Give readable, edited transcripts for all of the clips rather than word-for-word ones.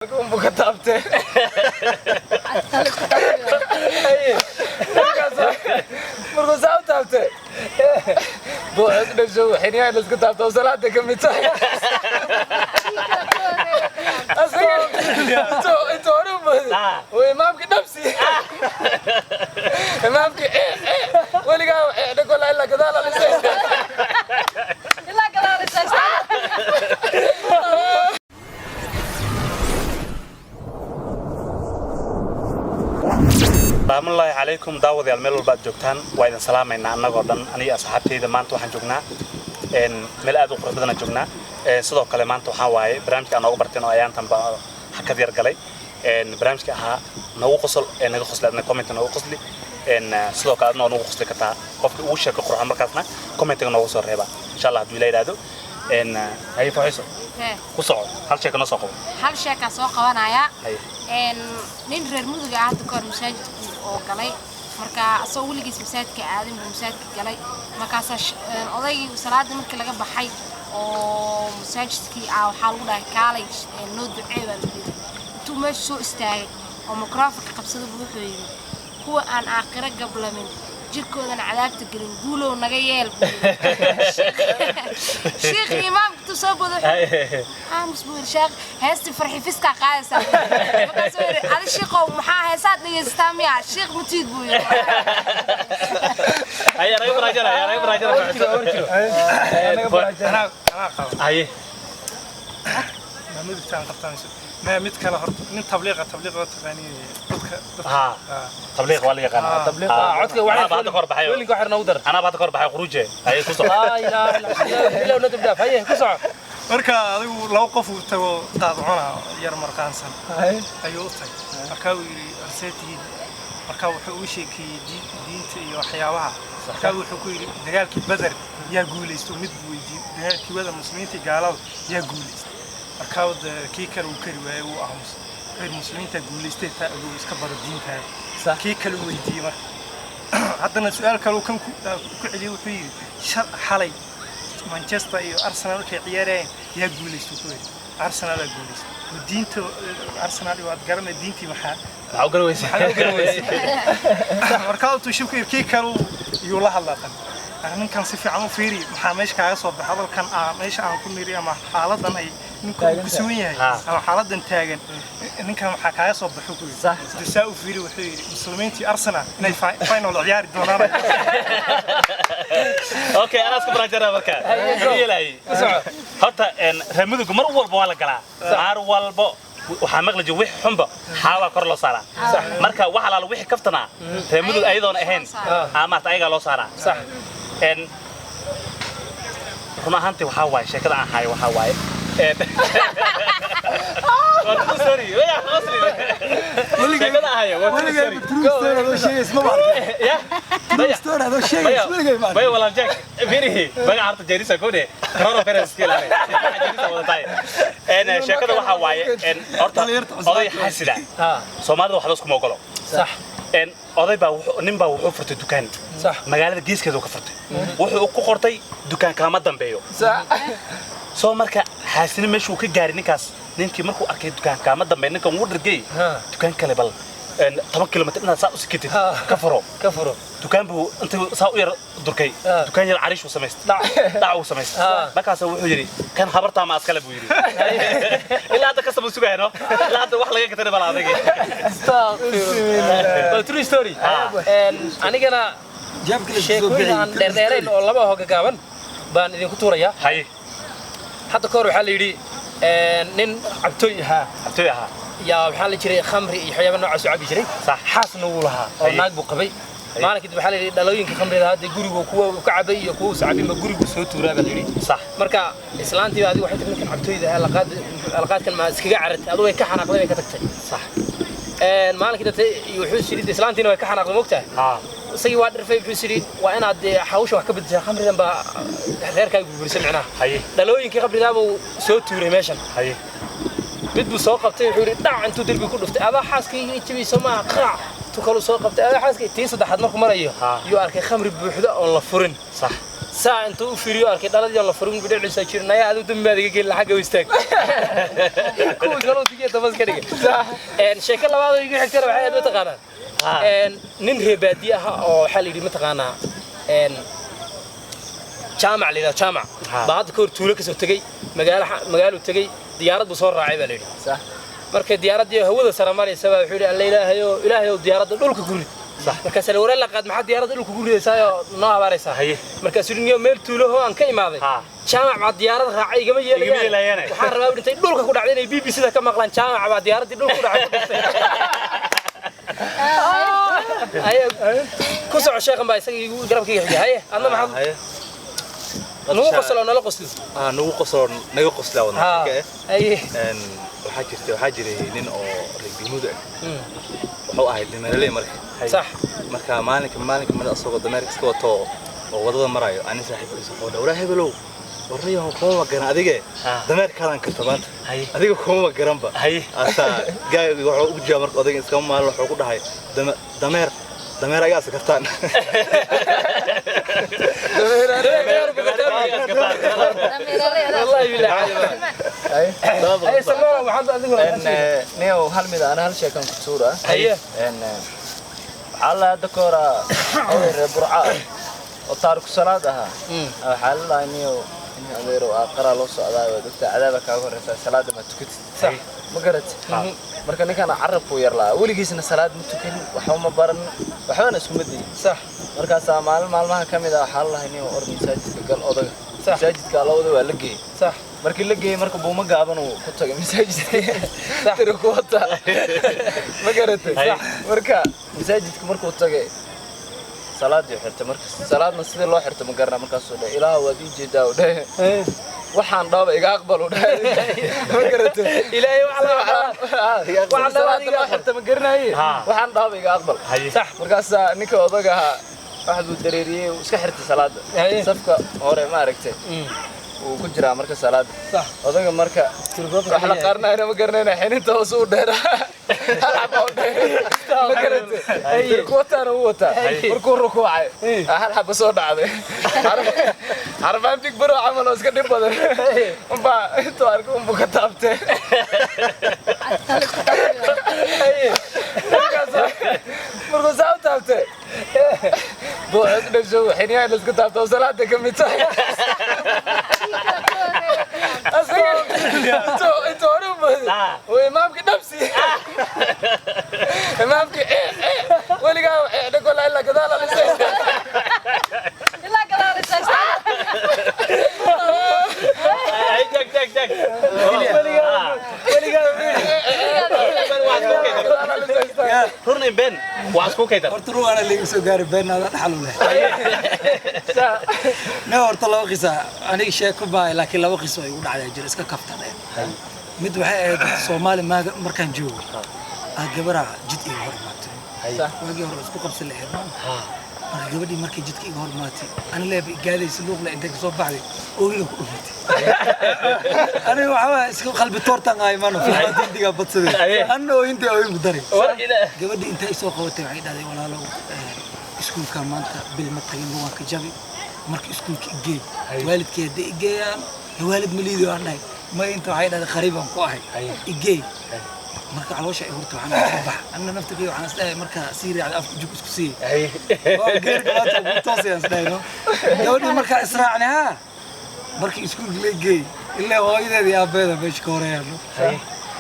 كم كتبته مرقص كتبته بو نجو حين ناس كتبته وصلاتك متاعي انتو عروب وامامك نفسي امامك ولي قال نقول الا كذا لا السلام الله عليكم داود يا الميل والبعد جوكتان وإذا سلامنا أنا قدام أنا أصحابي إذا ما أنتوا حنجوكنا إن ميل أدو قربنا جوكنا صدق كلام أنتوا حواي برامج أنا أقبرتنا أيام تنبأ حكثير قلي إن برامج كها نوقصل نوقصل لنا كومنت نوقصلي إن صدق كلام نوقصلي كتا قف وش كقرآن مركزنا كومنت نوقصل رهبا إن شاء الله دويلة هذا إن هاي فايسو وصعد هل شيء كنا ساقو هل شيء كساق وانا يا إن نين رموز قاعد تكون مساجد oo galay marka asoo wiligiis masaajidka aadin masaajidka galay markaas oday salaada markii laga baxay oo masaajidkii waxa lagu dhahay kaalay noo duceeyo intuu meesha soo istaagay oo mikrofoonka qabsada wuxuu yiri kuwa aan aakhira gablamin jirkoodana cadaabta gelin guulow naga yeel sheekh imaamku tusoo bodo مسبوع شاق هستي فرحي فيسكا قايسة هذا الشيخ ومحا هسات نيستامي الشيخ متيد بوي هيا رأي براجرة يا رأي براجرة أنا هاي ما مدري قبطان ما مد كلا هرت من تبليغ يعني تبليغ ولا يقان تبليغ عدك أنا بعد قرب حيو وين قاعد نودر أنا بعد قرب حيو خروجه هاي كوسع لا لا لا ندب داف هاي كوسع marka adigu laba qof uu tago daadcona yar markaansan ayuu u tagay marka uu yiri arseetii marka wuxuu u sheekay diinta iyo waxyaabaha marka wuxuu ku yiri dagaalkii badar yaa guuleystay mid weydii dagaalkii wada muslimiinta gaalada yaa guuleystay marka kii kale uu kari waayay uu aamus ay muslimiinta guuleystay taa uu iska baro diinta kii kale uu weydii marka haddana su'aal kale uu kan ku celiyay wuxuu yiri xalay مانشستر iyo Arsenal ka ciyaareen yaa guuleystay ku weey Arsenal aa guuleystay diinta Arsenal waad garanay diintii waxa u garweysay marka uu shubkii kii kale iyo la hadlaqan ninkan si fiican u fiiri waxa meesha kaaga soo baxay halkan meesha aan ku niri ama xaaladan ay ninku ku sugan yahay ama xaaladan taagan ninkan waxa kaaga soo baxay ku disaa u fiiri wuxuu yiri muslimiintii Arsenal inay final ciyaari doonaan اوكي انا اسكو براجرة مركا يلاي horta ramudugu mar walba waa la galaa mar walba waxa maqlajo wix xunba xawa kor loo saaraa marka waxa la wixii kaftana ramudugu ayadoon ahayn ama ayaga loo saaraa sax runa ahaantii waxa waay sheekada aan hayo waxa waay sorry ويا خسري شكلها هاي ولقى تروستر هذا شيء اسمه يا تروستر هذا شيء ولقى باي والله جاك فيني بقى عرفت جريسة كوني كورونا فيروس كيلا جريسة ولا طاي أنا شكله waxa waaye horta oday xasida Soomaalidu waxa isku moogalo صح oday baa nin baa wuxuu furtay dukaan صح magaalada geeskeeda ka furtay wuxuu ku qortay dukaan kama dambeeyo صح soo marka xaasina meeshuu ka gaaray ninkaas ninkii markuu arkay dukaan kama dambeeyo ninkan uu dhirgay dukaan kale bal 10 kilomitir inta saa u sikitid ka furo dukaan buu inta saa u yar durkay dukaan yar cariish uu sameystay dhac uu sameystay markaas wuxuu yiri kan habarta ma askale buu yiri ilaa hadda kasoo sugayno ilaa hadda wax laga gatay bal adag astaghfirullah true story anigana sheekooyin dheerdheerayn oo laba hooga gaaban baan idinku tuuraya hay hadda koor waxa la yiri nin cabtooy ahaa يا وحال جري خمري يحيى من نوع سعبي جري صح حاسن وولها oo naag buu qabay maalintii waxa la yiri dhalooyinka khamrida hadda guriga kuwa ka cabay iyo kuwa sacbi ma guriga soo tuuraa baa yiri صح marka islaantii adigu waxay tagtay cabtooyda alaqaadkan ma iskaga carad adigu way ka xanaaqday way ka tagtay صح maalintii dadtay wuxuu sirid islaantiina way ka xanaaqday moogtaa isagii waa dhirfay wuxuu sirid waa inaad xawsha wax ka bedeshaa khamridan ba reerkaaga burbursan macnaha dhalooyinkii khamrida buu soo tuuray meeshan mid buu soo qabtay wuxuu yiri dhac intuu dirbi ku dhuftay aba xaaskayga intiisa ma qaac tu kale soo qabtay aba xaaskay tii saddexaad markuu marayo iyo arkay khamri buuxda oo la furin صح ساعة أنتوا فريو أركي دلالة يلا فرون بدي على ساكير نيا هذا دم هذا يجي لحاجة ويستك كوز قالوا تيجي تبص كده إن شكل بعض يجي حكتر بحياة متقنا إن ننهي بديها أو حالي متقنا إن جامع لنا جامع بعد كور تولك سوتجي مجال تجي ديارات بصور راعي بالي صح marka diyaaradii hawada sare maraysa waa wuxuu ilaahay diyaaradda dhulka guri صح marka sala wara la qaad maxaa diyaaradda dhulka guriyaysaa noo abaaraysa marka sirniyo meel tuulo aan ka imaaday jaamac ma diyaarad raacay igama yeelayaan waxaan rabaa intay dhulka ku dhacday inay BBC-da ka maqlaan jaamac ba diyaaradii dhulka ku dhacay ay ku soo sheekan baa isaga igu garabkayga xigay hay adna maxaa نو قصلوا نلا قصلوا نو قصلوا نجا قصلوا ونحكي أيه وحاجري نين أو رجيمودة وحوا أهل دمرلي مرك صح مرك مالك من أصوات دمرك سكوتو ووضع مرايو أنا صاحب إسقاط ولا هبلو وريهم قوة جرا أديك دمرك كلام كتبان أديك قوة جرامبا أسا جاي وجا مرك أديك إسقاط ما له حقوق هاي دمر أيها سكتان والله بالله أي سلام وحد أذكر نيو هل ميدا أنا هل شيء كان كسورة أيه إن على دكورة أو برعاء وطارق صلاة حال نيو غيره أقرأ لص عذاب ودكتور عذابك أقول صلاة ما تكت صح ما قرأت marka ninkan carab ku yar la waligiisna salaad ma tukan waxa ma baran waxaana isku mid صح markaas maalmaha kamid ah xal lahayn oo masaajidka gal odaga masaajidka lawada waa la geeyay صح markii la geeyay marka buuma gaaban uu ku tagay masaajidka صح tirkoota ma garatay صح marka masaajidka markuu tagay salaad iyo xirta marka salaadna sidii loo xirto ma garana markaas oo ilaahay waad ii jeedaa oo waxaan dhaaba iga aqbal oo dhahay ma garatay ilaahay waxaan salaad loo xirto ma garanaayay waxaan dhaaba iga aqbal صح markaas ninka odaga waxa uu dareeriyay iska xirtay salaada safka hore ma aragtay uu ku jira marka salaada صح odaga marka wax la qarnayna ma garanayna xinta hoos u dheer hal xabo dheer ma garatay ay kuwatana uu wata markuu rukuucay hal xabo soo dhacday arbaan dig baro amal oo iska dhib badan ba inta arko uu ka taabtay markuu soo taabtay boo isna soo xiniya iska taabtay salaada kamid tahay انت هرب وامامك نفسي امامك ولي قال نقول الا كذا لا لا كذا جاك ولي قال رورني بين واسكو كيدا horta أنا اللي سو قارب بين هذا حلو له horta laba qisa aniga sheeko baa laakiin laba qiso ay u dhacday jir iska kaftaneen mid waxay ahayd Soomaali markaan joogo gabadha jid iga hormaatay waagii hore isku qabsan lahayd marka gabadhii markay jidka iga hormaatay ana leeyahay gaadaysi luuq la intee soo baxday oogiga ku dhumatay aniga waxa iska qalbi toortan ay maano fiidiga badsaday anna oo inta ay ugu daray gabadhii intay soo qabatay waxay dhahday walaalow iskuulka maanta bil ma tagin waan ka jabi marka iskuulka igey waalidkeeda igeyaan waalid maliido aan dhahay ma inta waxay dhahday qariiban ku ahay igey marka caloosha ay hurto waxaan ka bax anna naftiga waxaan isleeyahay marka siiri cad afku jug isku sii waa geerka maanta toosiyaan isleeyahay gabadhii marka israacnaa markii iskuulka la igey ilaa hooyadeeda iyo aabeeda meesha ka horeeyaan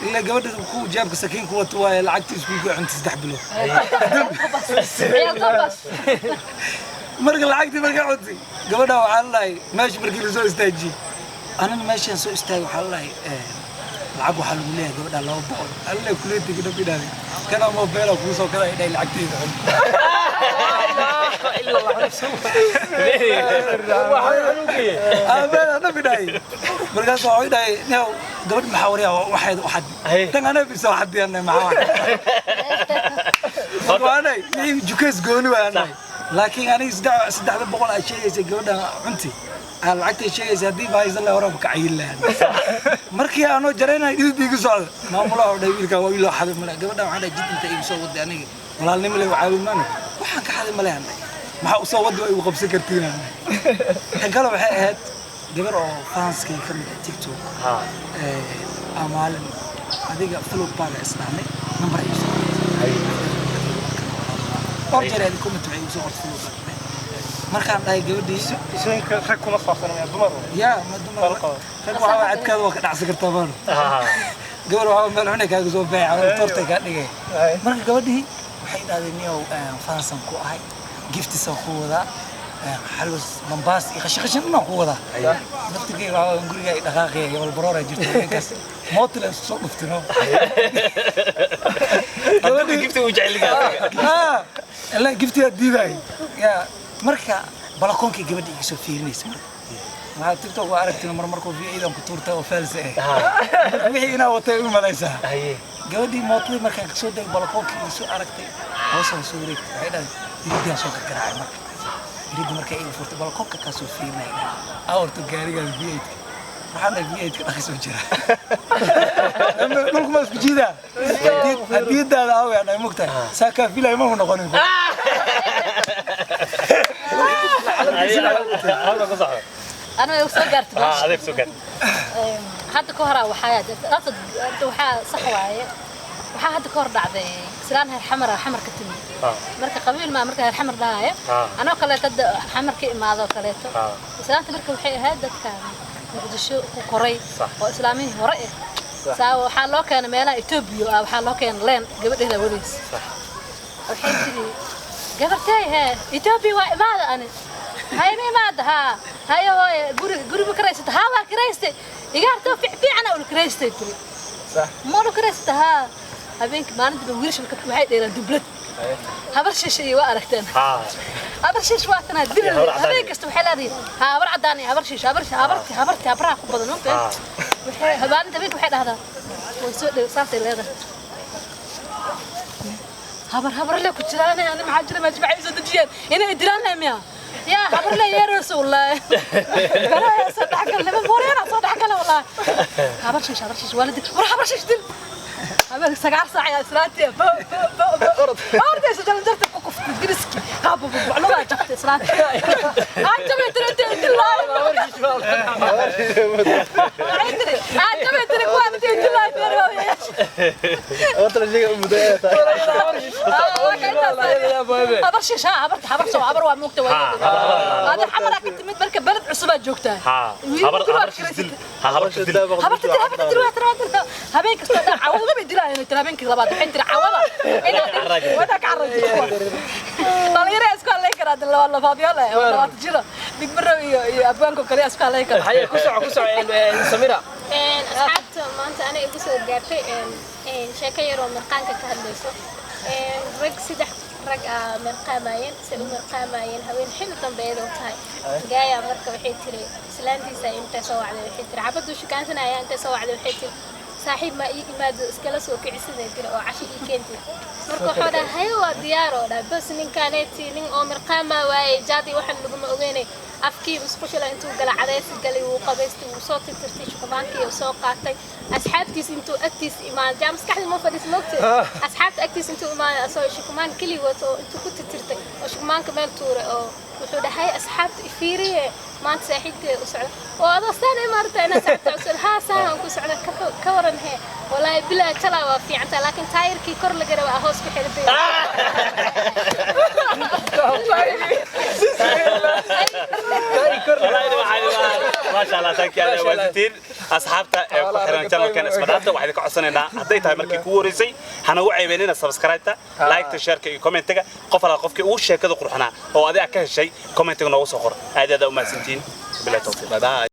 إلا قبل كو جابك سكين كوة توايا لعقتي سكوكو عند تستحبله مرق لعقتي مرق عودي قبل ده وحالله ماشي مرق لزو استاجي أنا ماشي أسوي استاج وحالله لعبوا حلو ليه قبل ده الله بقول الله كليتي كده كده كان ما بيلا فلوس وكذا يدي لعقتي إلا الله أنا بداية مرقص وعيداي نيو قبل محاورية واحد كان أنا بس واحد يعني معاه وأنا جوكس قوني وأنا لكن أنا صدق بقول أشياء زي قبل عنتي على عكت شيء زي دي بايز الله وربك عيل له مركي أنا جرينا يدي يقصد ما ملا وده يلقى ويلا حد ملا قبل ده عنا جد أنت يقصد ودي أنا ولا نملي وعاون منه وحنا كحد ملا أنا maxaa usoo wadi ay ugu qabsan kartiin tan kale waxay ahayd gabar oo faanskay ka mid ah TikTok maalin adiga follow baaga islaamay number ay soo orjare ay comment ay soo qortay markaan dhahay gabadhii isooyinka rag kuma faafsanaya dumar yaa ma dumar rag waxa cadkaad waa ka dhacsan kartaa baan gabar waxa meel xunay kaaga soo baahay tortay ka dhigay marka gabadhii waxay dhahdeen yow faansan ku ahay giftiisa ku wada حلوس منباس يخش إنه هو ذا نفتكر على نقول دقائق قبل برورة جرت كاس موت له صوت نفتناه أنا جبت وجع اللي قال لا جبت دي ذاي يا مركا بلكون كي قبل يسوي فيني اسمه ما تبتو وعرفت إنه مركو في إيدهم كتورته وفلسة وحي هنا وتأوي ملايسة قبل دي موت لي مركا كسود البلكون كي يسوي عرفتي وصل سوري هذا يبدي أسوق الكراعي مركا يريد مركا إيه فرت بالكون كاسو فينا أورتو جاري قال بيت رحنا بيت كاسو جرا نقول ما سبجيدا هديد هذا أو يعني مقتل ساكا في لا ما هو نقولين أنا يوصل قرت هذا سكر حتى كهرة وحياة رصد وحياة صحوة وحا هذا كور دعدي سلانها حمر كتمي marka qabiil ma marka xamar dhaaya ana kale tad xamar ka imaado kaleeto islaanta marka waxay ahayd dadka muqdisho ku koray oo islaamiin hore saa waxa loo keenay meelaha Itoobiya waxa loo keenay leen gabadheeda wadiis waxay tiri gabartay Itoobiya waa imaada ana hayma imaada hayo guri ma karaysata waa karaystay igaarto fiicana ul karaystay tiri صح ma ul karaysata habeenkii maalinta wiilasha waxay dheeraan dublad هبرش شيء وأركتن. هبرش شيء وقتنا دل هذيك استوحي هذه. هبر عداني هبرش هبرت هبرها قبض نوم. هبان تبيك وحيد هذا. ويسوق صارت هذا. هبر لك كتيراني أنا محاجر ما تبعي زود جيان. هنا يدراني ميا. يا هبر لي يا رسول الله. أنا صدق كلام مورينا صدق كلام والله. هبرش والدك وراح هبرش دل. هذا سجار ساعة سلاتي أرد سجل درت كوكف جريسكي هابو على ما جبت سلاتي عجبت ترى الله عجبت ترى كوانت الله أنت رجيك مدير هبرش هبرت هبر ومكتوى هذا حمرك أنت متبرك بلد عصبات جوكتها هبرت هبيك استدعى عوض بيديرها هنا ترى بينك لبعض الحين ترى عوضة وذاك عرج طالعين اسكال ليكر هذا والله فابيولا والله تجرا بيكبروا أبوانكم كلي اسكال ليكر هيا كسر سميرة أصحابت ما أنت أنا إبسط جابتي شكاير ومرقانك كهدلسو رج سدح رج مرقامين سلو مرقامين هوين حلو تنبيذ وطاي جاية مركب حيتري سلانتي ساينت سوا على حيتري عبدو شو كانت أنا أنت سوا على حيتري صاحب ما إيماد إسكالس وكعسنا كده أو عشي كنتي مركو حدا هيو ديارو ده بس نين كانت نين عمر قامة وجادي واحد لقوم أغني أفكي بسبوشل أنتو قال عدايس قالي وقبستي وصوت ترتيش كمانكي وسوقاتي أصحابتي أنتو أكتيس إيمان جامس كحد ما فديس موقتي أصحابت أكتيس أنتو إيمان أسوي شكمان كلي وتو أنتو كنت ترتي وشكمان كمان توري أو وحدا هاي أصحابت إفيري ما أنت ساحيتي وسعد وهذا ثاني مرة أنا سعدت وسعد ها ساعة وكسعد كورن هي والله بلا تلا في عنتا لكن تاير كي كور لقرا وأهوس بحلبي ما شاء الله تاكي على والدتين أصحابته كحرنا جل كان اسمه ده واحد كعصنا هديتها مركي كوريسي هنوعي بيننا سبسكرايبته لايك تشارك كومنت تجا قفل قفك وش كذا قرحنا هو هذا كل شيء كومنت نوصل هذا ده وما سنتين بلا توفيق.